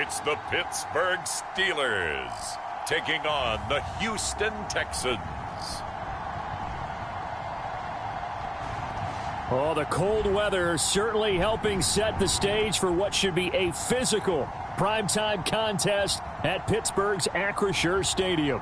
It's the Pittsburgh Steelers taking on the Houston Texans. Oh, the cold weather certainly helping set the stage for what should be a physical primetime contest at Pittsburgh's Acrisure Stadium.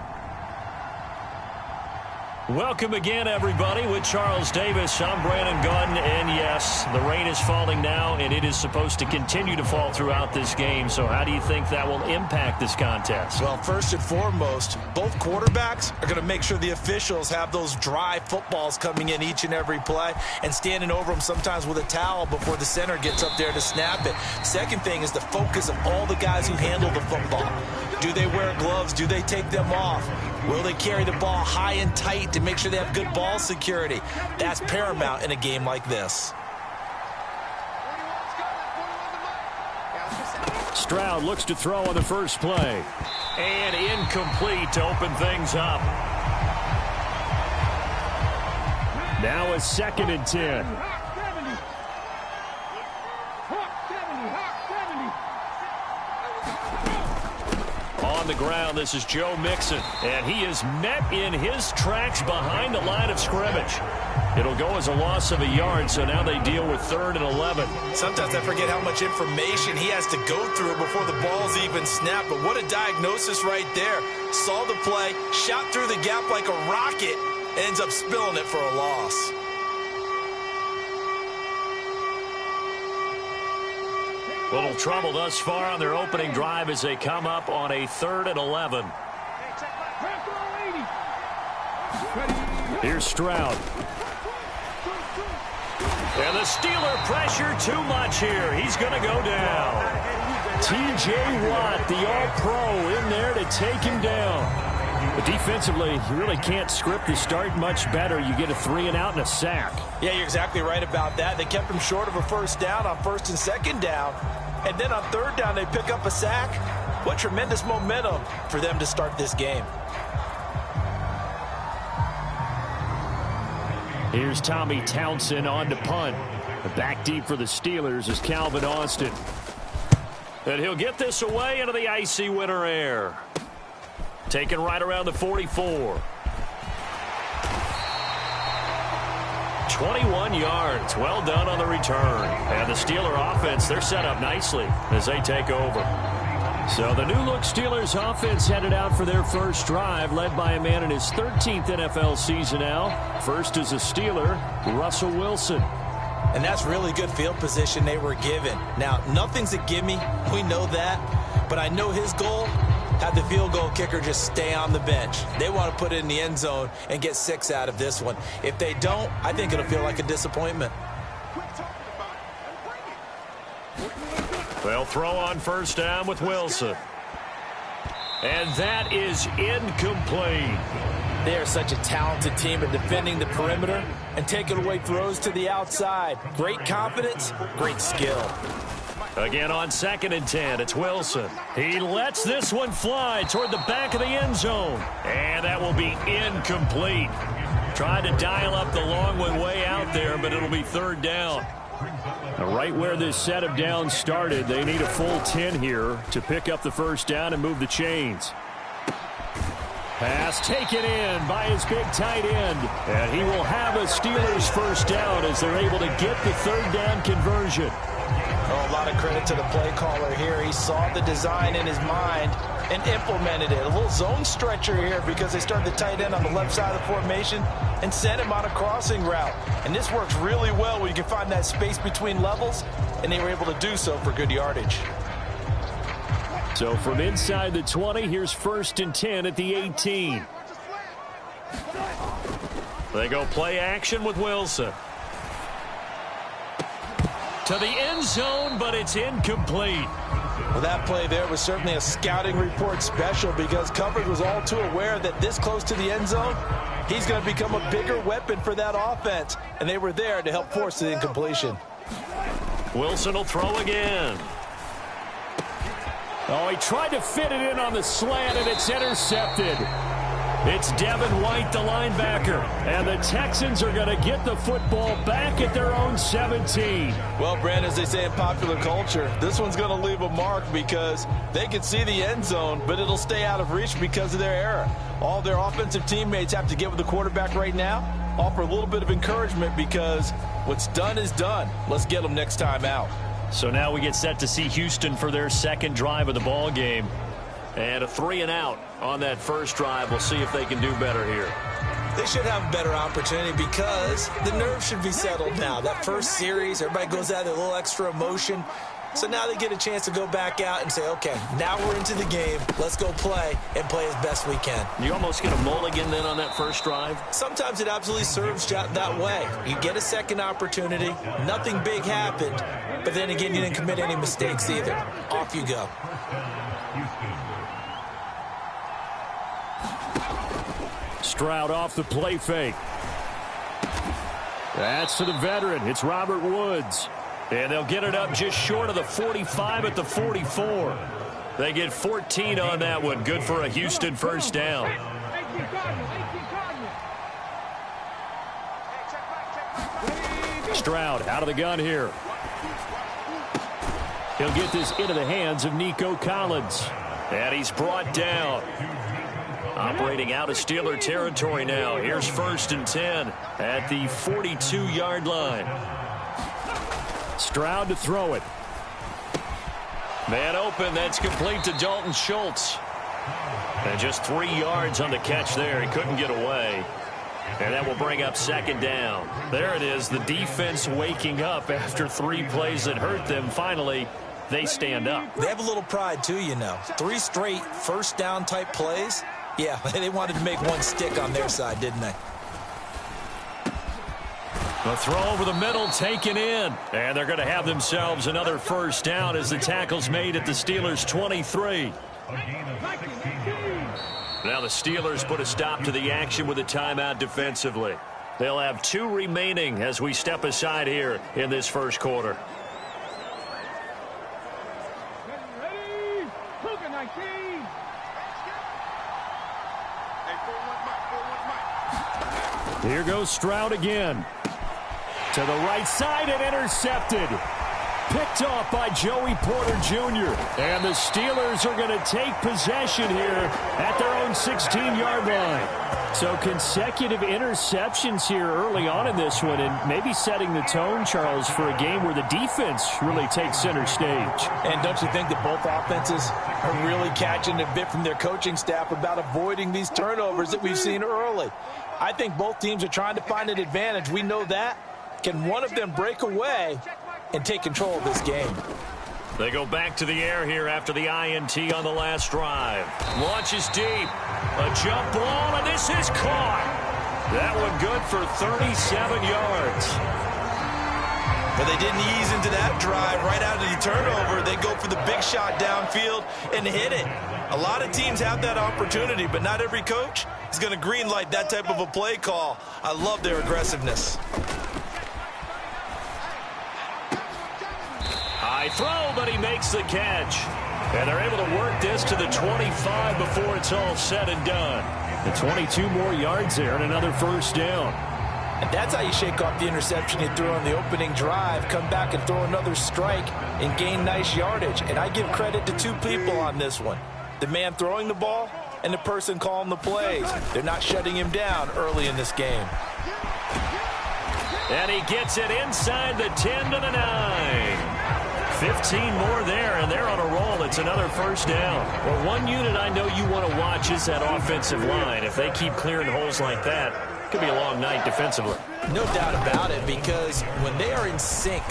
Welcome again, everybody, with Charles Davis. I'm Brandon Gunn, and yes, the rain is falling now, and it is supposed to continue to fall throughout this game. So how do you think that will impact this contest? Well, first and foremost, both quarterbacks are going to make sure the officials have those dry footballs coming in each and every play and standing over them sometimes with a towel before the center gets up there to snap it. Second thing is the focus of all the guys who handle the football. Do they wear gloves? Do they take them off? Will they carry the ball high and tight to make sure they have good ball security? That's paramount in a game like this. Stroud looks to throw on the first play. And incomplete to open things up. Now a 2nd and 10. On the ground, this is Joe Mixon, and he is met in his tracks behind the line of scrimmage. It'll go as a loss of a yard, so now they deal with 3rd and 11. Sometimes I forget how much information he has to go through before the ball's even snapped, but what a diagnosis right there. Saw the play, shot through the gap like a rocket, ends up spilling it for a loss. Little trouble thus far on their opening drive as they come up on a 3rd and 11. Here's Stroud. And the Steeler pressure too much here. He's going to go down. T.J. Watt, the All-Pro, in there to take him down. But defensively, you really can't script the start much better. You get a 3-and-out and a sack. Yeah, you're exactly right about that. They kept him short of a first down on 1st and 2nd down. And then on 3rd down, they pick up a sack. What tremendous momentum for them to start this game. Here's Tommy Townsend on to punt. Back deep for the Steelers is Calvin Austin. And he'll get this away into the icy winter air. Taken right around the 44. 21 yards. Well done on the return. And the Steeler offense, they're set up nicely as they take over. So the new-look Steelers offense headed out for their first drive, led by a man in his 13th NFL season now. First is a Steeler, Russell Wilson. And that's really good field position they were given. Now, nothing's a gimme. We know that. But I know his goal, have the field goal kicker just stay on the bench. They want to put it in the end zone and get 6 out of this one. If they don't, I think it'll feel like a disappointment. They'll throw on first down with Wilson. And that is incomplete. They are such a talented team at defending the perimeter and taking away throws to the outside. Great confidence, great skill. Again on 2nd and 10, it's Wilson. He lets this one fly toward the back of the end zone. And that will be incomplete. Tried to dial up the long one way out there, but it'll be 3rd down. Right where this set of downs started, they need a full 10 here to pick up the first down and move the chains. Pass taken in by his big tight end. And he will have a Steelers first down as they're able to get the 3rd down conversion. Oh, a lot of credit to the play caller here. He saw the design in his mind and implemented it. A little zone stretcher here because they started the tight end on the left side of the formation and sent him on a crossing route. And this works really well where you can find that space between levels, and they were able to do so for good yardage. So from inside the 20, here's 1st and 10 at the 18. They go play action with Wilson. To the end zone, but it's incomplete. Well, that play there was certainly a scouting report special because coverage was all too aware that this close to the end zone, he's going to become a bigger weapon for that offense. And they were there to help force the incompletion. Wilson will throw again. Oh, he tried to fit it in on the slant, and it's intercepted. It's Devin White, the linebacker. And the Texans are going to get the football back at their own 17. Well, Brandon, as they say in popular culture, this one's going to leave a mark because they can see the end zone, but it'll stay out of reach because of their error. All their offensive teammates have to get with the quarterback right now, offer a little bit of encouragement because what's done is done. Let's get them next time out. So now we get set to see Houston for their second drive of the ball game. And a 3-and-out on that first drive. We'll see if they can do better here. They should have a better opportunity because the nerves should be settled now. That first series, everybody goes out with a little extra emotion. So now they get a chance to go back out and say, okay, now we're into the game. Let's go play and play as best we can. You almost get a mulligan then on that first drive? Sometimes it absolutely serves that way. You get a second opportunity. Nothing big happened. But then again, you didn't commit any mistakes either. Off you go. Stroud off the play fake. That's to the veteran. It's Robert Woods. And they'll get it up just short of the 45 at the 44. They get 14 on that one. Good for a Houston first down. Stroud out of the gun here. He'll get this into the hands of Nico Collins. And he's brought down. Operating out of Steeler territory now. Here's 1st and 10 at the 42-yard line. Stroud to throw it. Man open. That's complete to Dalton Schultz. And just 3 yards on the catch there. He couldn't get away. And that will bring up 2nd down. There it is. The defense waking up after 3 plays that hurt them. Finally, they stand up. They have a little pride, too, you know. 3 straight first down type plays. Yeah, they wanted to make one stick on their side, didn't they? The throw over the middle taken in. And they're going to have themselves another first down as the tackle's made at the Steelers' 23. Now the Steelers put a stop to the action with a timeout defensively. They'll have 2 remaining as we step aside here in this first quarter. Here goes Stroud again. To the right side and intercepted. Picked off by Joey Porter Jr. And the Steelers are going to take possession here at their own 16-yard line. So consecutive interceptions here early on in this one, and maybe setting the tone, Charles, for a game where the defense really takes center stage. And don't you think that both offenses are really catching a bit from their coaching staff about avoiding these turnovers that we've seen early? I think both teams are trying to find an advantage. We know that. Can one of them break away and take control of this game? They go back to the air here after the INT on the last drive. Launches deep. A jump ball, and this is caught. That one good for 37 yards. But they didn't ease into that drive right out of the turnover. They go for the big shot downfield and hit it. A lot of teams have that opportunity, but not every coach is going to greenlight that type of a play call. I love their aggressiveness. High throw, but he makes the catch. And they're able to work this to the 25 before it's all said and done. The 22 more yards there and another first down. And that's how you shake off the interception you threw on the opening drive, come back and throw another strike and gain nice yardage. And I give credit to 2 people on this one. The man throwing the ball and the person calling the plays. They're not shutting him down early in this game. And he gets it inside the 10 to the 9. 15 more there, and they're on a roll. It's another first down. Well, one unit I know you want to watch is that offensive line. If they keep clearing holes like that, it could be a long night defensively. No doubt about it, because when they are in sync,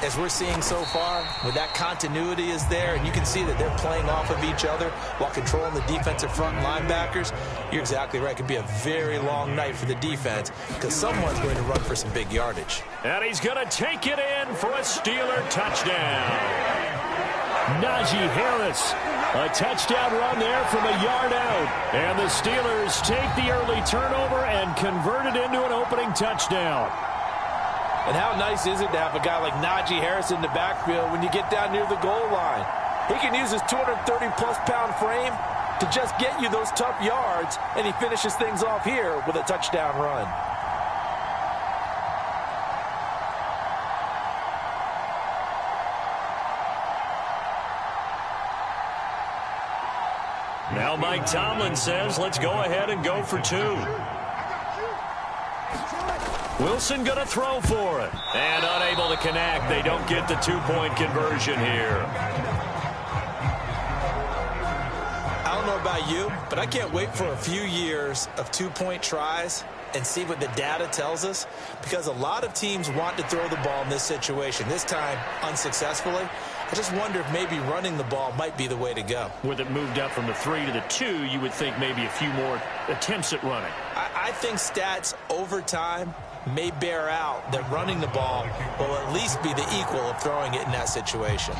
as we're seeing so far, when that continuity is there, and you can see that they're playing off of each other while controlling the defensive front linebackers, you're exactly right. It could be a very long night for the defense because someone's going to run for some big yardage. And he's going to take it in for a Steeler touchdown. Najee Harris, a touchdown run there from a yard out. And the Steelers take the early turnover and convert it into an opening touchdown. And how nice is it to have a guy like Najee Harris in the backfield when you get down near the goal line? He can use his 230-plus pound frame to just get you those tough yards, and he finishes things off here with a touchdown run. Now Mike Tomlin says, let's go ahead and go for 2. Wilson going to throw for it. And unable to connect. They don't get the 2-point conversion here. I don't know about you, but I can't wait for a few years of 2-point tries and see what the data tells us, because a lot of teams want to throw the ball in this situation, this time unsuccessfully. I just wonder if maybe running the ball might be the way to go. With it moved up from the 3 to the 2, you would think maybe a few more attempts at running. I think stats over time may bear out that running the ball will at least be the equal of throwing it in that situation.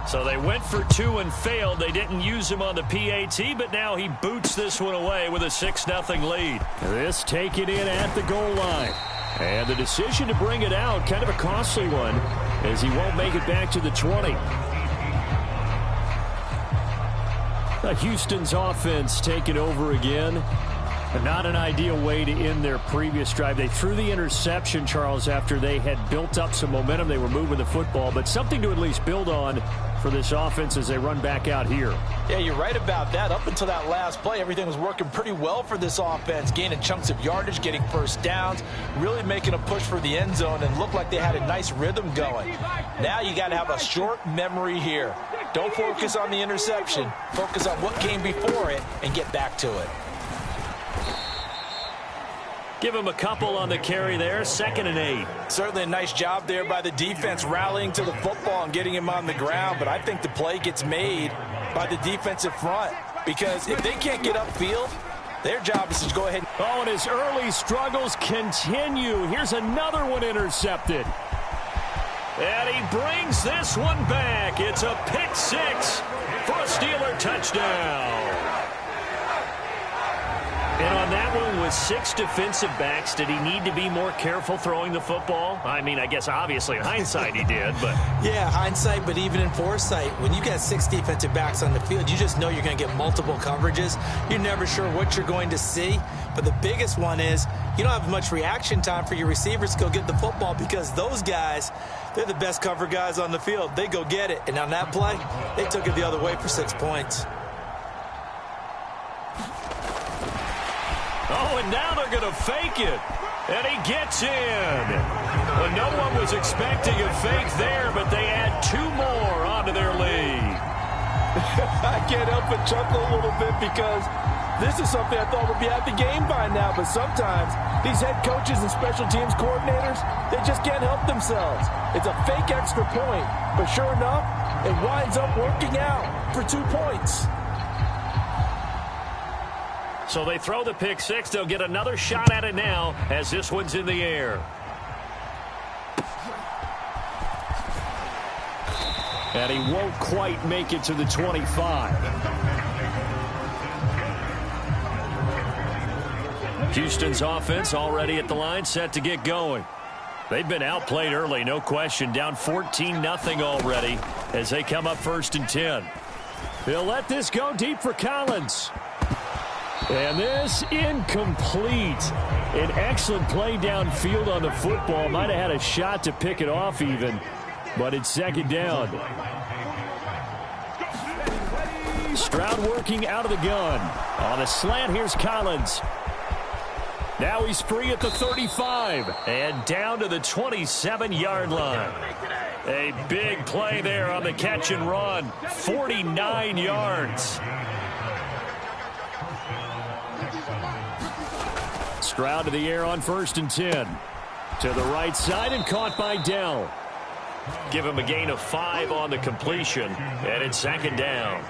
So they went for 2 and failed. They didn't use him on the PAT, but now he boots this one away with a 6-0 lead. This taken in at the goal line. And the decision to bring it out, kind of a costly one, as he won't make it back to the 20. Houston's offense taking over again. Not an ideal way to end their previous drive. They threw the interception, Charles, after they had built up some momentum. They were moving the football, but something to at least build on for this offense as they run back out here. Yeah, you're right about that. Up until that last play, everything was working pretty well for this offense, gaining chunks of yardage, getting first downs, really making a push for the end zone, and looked like they had a nice rhythm going. Now you got to have a short memory here. Don't focus on the interception. Focus on what came before it and get back to it. Give him a couple on the carry there, 2nd and 8. Certainly a nice job there by the defense rallying to the football and getting him on the ground, but I think the play gets made by the defensive front, because if they can't get upfield, their job is to go ahead. Oh, and his early struggles continue. Here's another one intercepted. And he brings this one back. It's a pick 6 for a Steeler touchdown. And on that one, with 6 defensive backs, did he need to be more careful throwing the football? I mean, I guess obviously in hindsight he did, but... Yeah, hindsight, but even in foresight, when you got 6 defensive backs on the field, you just know you're going to get multiple coverages. You're never sure what you're going to see. But the biggest one is you don't have much reaction time for your receivers to go get the football, because those guys, they're the best cover guys on the field. They go get it. And on that play, they took it the other way for 6 points. Oh, and now they're going to fake it. And he gets in. Well, no one was expecting a fake there, but they add 2 more onto their lead. I can't help but chuckle a little bit, because this is something I thought would be at the game by now. But sometimes these head coaches and special teams coordinators, they just can't help themselves. It's a fake extra point. But sure enough, it winds up working out for 2 points. So they throw the pick 6. They'll get another shot at it now as this one's in the air. And he won't quite make it to the 25. Houston's offense already at the line, set to get going. They've been outplayed early, no question. Down 14-0 already as they come up 1st and 10. They'll let this go deep for Collins. And this incomplete. An excellent play downfield on the football. Might have had a shot to pick it off even, but it's 2nd down. Stroud working out of the gun. On a slant, here's Collins. Now he's free at the 35 and down to the 27-yard line. A big play there on the catch and run. 49 yards. Stroud to the air on 1st and 10. To the right side and caught by Dell. Give him a gain of 5 on the completion, and it's 2nd down.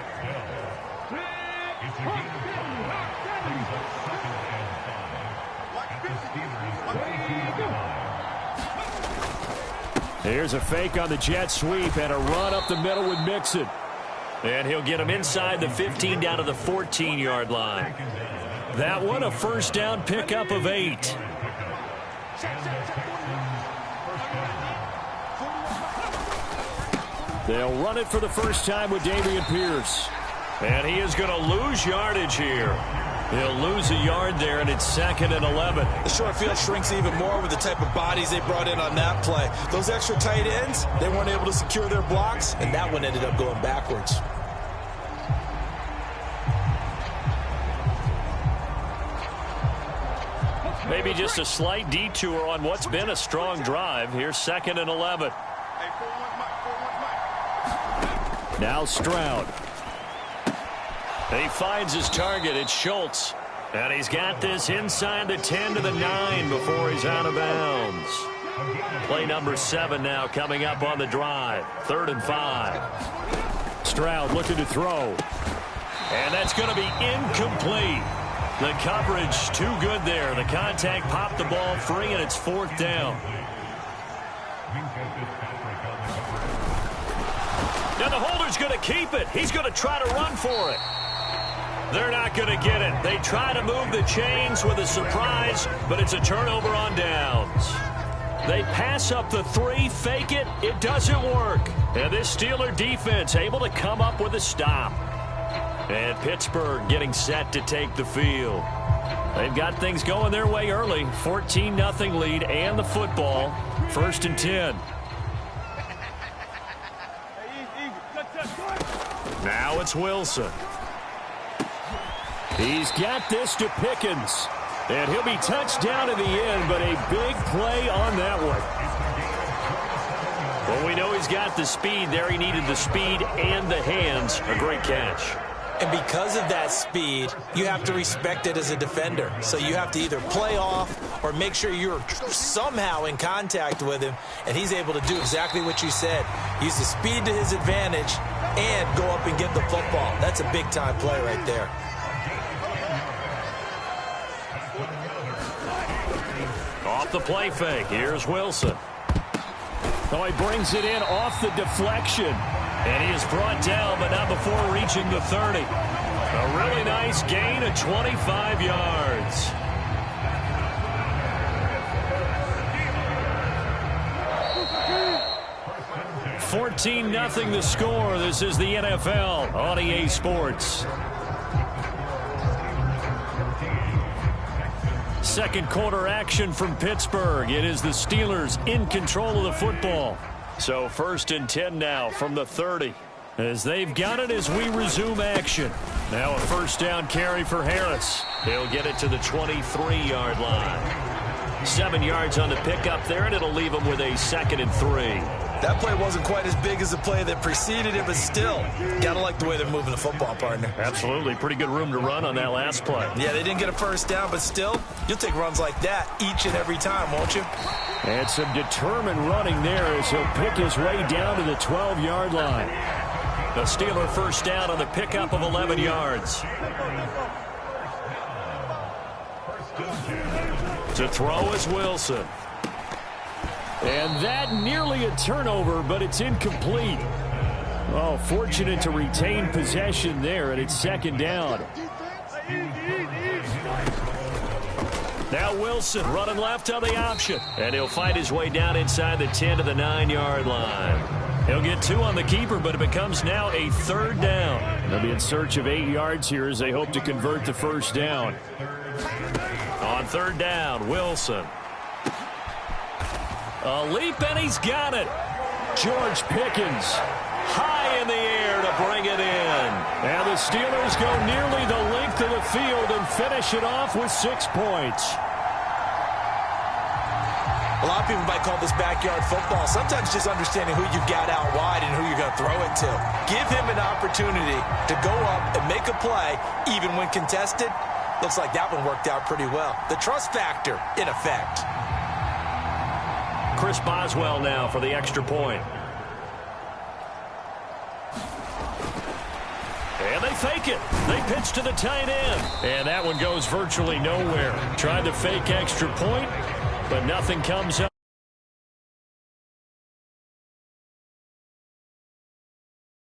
Here's a fake on the jet sweep and a run up the middle with Mixon. And he'll get him inside the 15 down to the 14-yard line. That one a 1st down pickup of 8. They'll run it for the first time with Dameon Pierce. And he is going to lose yardage here. He'll lose a yard there, and it's 2nd and 11. The short field shrinks even more with the type of bodies they brought in on that play. Those extra tight ends, they weren't able to secure their blocks, and that one ended up going backwards. Maybe just a slight detour on what's been a strong drive. Here's 2nd and 11. Now Stroud. And he finds his target. It's Schultz. And he's got this inside the 10 to the 9 before he's out of bounds. Play number 7 now coming up on the drive. 3rd and 5. Stroud looking to throw. And that's going to be incomplete. The coverage too good there. The contact popped the ball free, and it's 4th down. Now the holder's going to keep it. He's going to try to run for it. They're not going to get it. They try to move the chains with a surprise, but it's a turnover on downs. They pass up the 3, fake it. It doesn't work. And this Steeler defense able to come up with a stop. And Pittsburgh getting set to take the field. They've got things going their way early. 14-0 lead and the football. 1st and 10. Now it's Wilson. He's got this to Pickens. And he'll be touched down in the end, but a big play on that one. Well, we know he's got the speed there. He needed the speed and the hands. A great catch. And because of that speed, you have to respect it as a defender. So you have to either play off or make sure you're somehow in contact with him. And he's able to do exactly what you said. Use the speed to his advantage and go up and get the football. That's a big-time play right there. Off the play fake. Here's Wilson. Oh, he brings it in off the deflection. And he is brought down, but not before reaching the 30. A really nice gain of 25 yards. $14-0 the score. This is the NFL on EA Sports. Second quarter action from Pittsburgh. It is the Steelers in control of the football. So 1st and 10 now from the 30 as they've got it as we resume action. Now a 1st down carry for Harris. He'll get it to the 23-yard line. 7 yards on the pickup there, and it'll leave him with a 2nd and 3. That play wasn't quite as big as the play that preceded it, but still, gotta like the way they're moving the football, partner. Absolutely. Pretty good room to run on that last play. Yeah, they didn't get a 1st down, but still, you'll take runs like that each and every time, won't you? And some determined running there as he'll pick his way down to the 12-yard line. The Steeler 1st down on the pickup of 11 yards. To throw is Wilson. And that nearly a turnover, but it's incomplete. Oh, fortunate to retain possession there, and it's 2nd down. Now Wilson running left on the option. And he'll fight his way down inside the 10 to the 9-yard line. He'll get 2 on the keeper, but it becomes now a 3rd down. They'll be in search of 8 yards here as they hope to convert the 1st down. On 3rd down, Wilson. A leap, and he's got it. George Pickens high in the air to bring it in. And the Steelers go nearly the length of the field and finish it off with 6 points. A lot of people might call this backyard football. Sometimes just understanding who you've got out wide and who you're going to throw it to. Give him an opportunity to go up and make a play, even when contested. Looks like that one worked out pretty well. The trust factor, in effect. Chris Boswell now for the extra point. And they fake it. They pitch to the tight end. And that one goes virtually nowhere. Tried to fake extra point, but nothing comes up.